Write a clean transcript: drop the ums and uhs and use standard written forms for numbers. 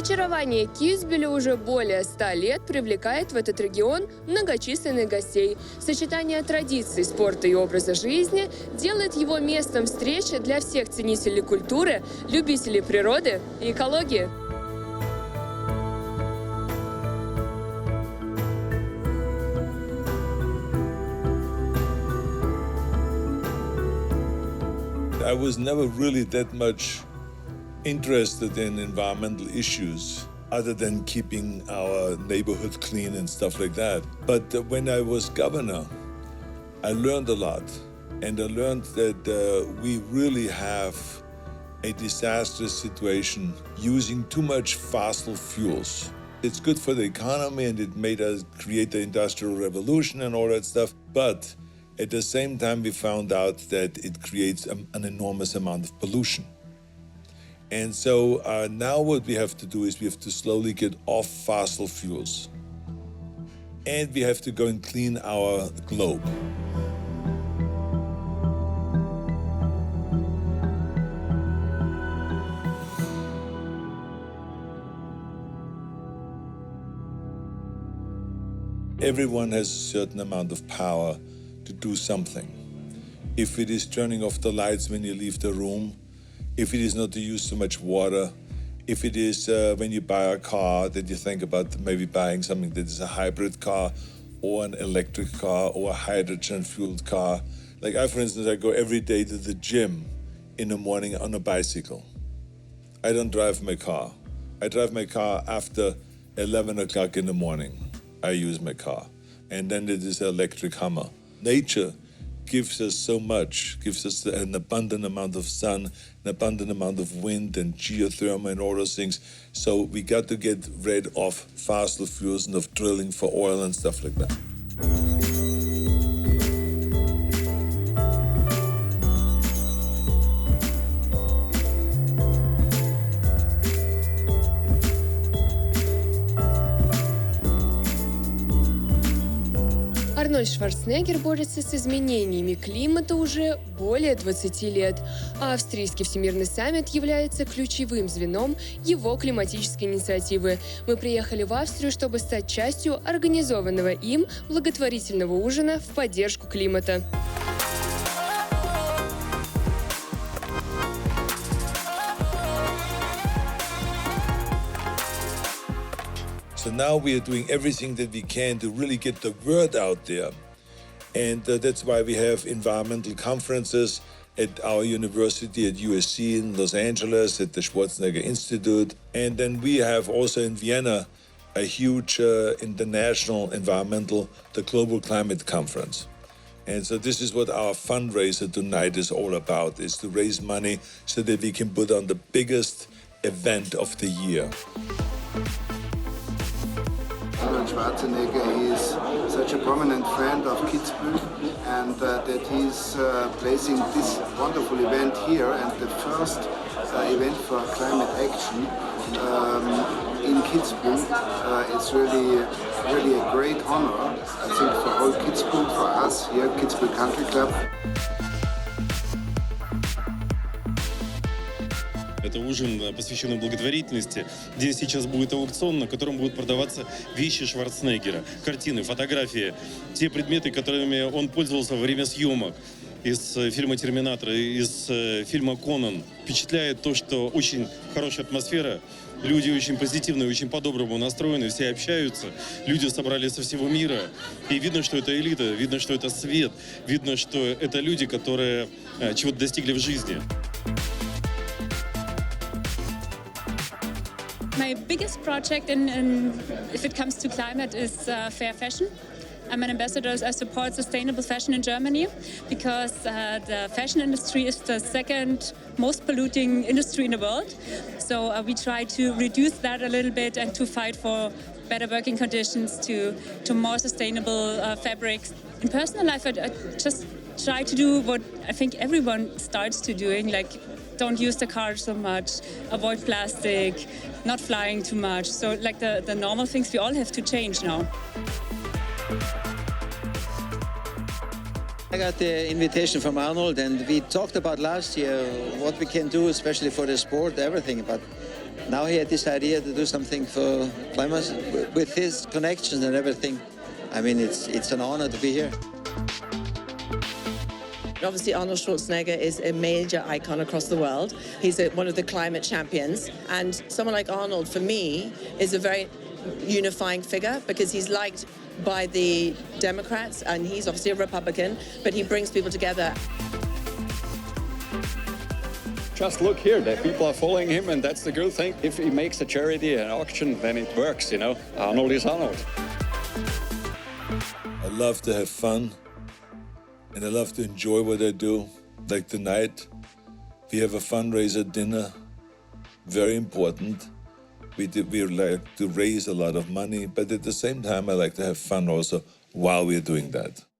Очарование Кизбеля уже более 100 лет привлекает в этот регион многочисленных гостей. Сочетание традиций, спорта и образа жизни делает его местом встречи для всех ценителей культуры, любителей природы и экологии. I was never really that much interested in environmental issues other than keeping our neighborhood clean and stuff like that. But when I was governor, I learned a lot. And I learned that we really have a disastrous situation using too much fossil fuels. It's good for the economy and it made us create the Industrial Revolution and all that stuff. But at the same time, we found out that it creates an enormous amount of pollution. And so now what we have to do is we have to slowly get off fossil fuels. And we have to go and clean our globe. Everyone has a certain amount of power to do something. If it is turning off the lights when you leave the room, if it is not to use so much water, if it is when you buy a car that you think about maybe buying something that is a hybrid car or an electric car or a hydrogen-fueled car. Like I, for instance, I go every day to the gym in the morning on a bicycle. I don't drive my car. I drive my car after 11 o'clock in the morning. I use my car. And then it is an electric Hummer. Nature gives us so much, gives us an abundant amount of sun, an abundant amount of wind and geothermal and all those things. So we got to get rid of fossil fuels and of drilling for oil and stuff like that. Арнольд Шварценеггер борется с изменениями климата уже более 20 лет, а австрийский всемирный саммит является ключевым звеном его климатической инициативы. Мы приехали в Австрию, чтобы стать частью организованного им благотворительного ужина в поддержку климата. So now we are doing everything that we can to really get the word out there. And that's why we have environmental conferences at our university at USC in Los Angeles, at the Schwarzenegger Institute. And then we have also in Vienna a huge international environmental, the Global Climate Conference. And so this is what our fundraiser tonight is all about, is to raise money so that we can put on the biggest event of the year. Arnold Schwarzenegger is such a prominent friend of Kitzbühel, and that he's placing this wonderful event here, and the first event for climate action in Kitzbühel. It's really a great honor, I think, for all Kitzbühel, for us here at Kitzbühel Country Club. Это ужин, посвященный благотворительности, где сейчас будет аукцион, на котором будут продаваться вещи Шварценеггера, картины, фотографии, те предметы, которыми он пользовался во время съемок из фильма «Терминатор», из фильма «Конан». Впечатляет то, что очень хорошая атмосфера, люди очень позитивные, очень по-доброму настроены, все общаются, люди собрались со всего мира. И видно, что это элита, видно, что это свет, видно, что это люди, которые чего-то достигли в жизни. My biggest project, if it comes to climate, is fair fashion. I'm an ambassador. I support sustainable fashion in Germany because the fashion industry is the second most polluting industry in the world. So we try to reduce that a little bit and to fight for better working conditions, to more sustainable fabrics. In personal life, I just try to do what I think everyone starts to doing, like don't use the car so much, avoid plastic, not flying too much. So like the normal things we all have to change now. I got the invitation from Arnold, and we talked about last year what we can do, especially for the sport, everything. But now he had this idea to do something for climate with his connections and everything. I mean, it's an honor to be here. Obviously, Arnold Schwarzenegger is a major icon across the world. He's one of the climate champions. And someone like Arnold, for me, is a very unifying figure because he's liked by the Democrats, and he's obviously a Republican, but he brings people together. Just look here, the people are following him, and that's the good thing. If he makes a charity, an auction, then it works, you know. Arnold is Arnold. I love to have fun, and I love to enjoy what I do. Like tonight, we have a fundraiser dinner, very important. We like to raise a lot of money, but at the same time, I like to have fun also while we're doing that.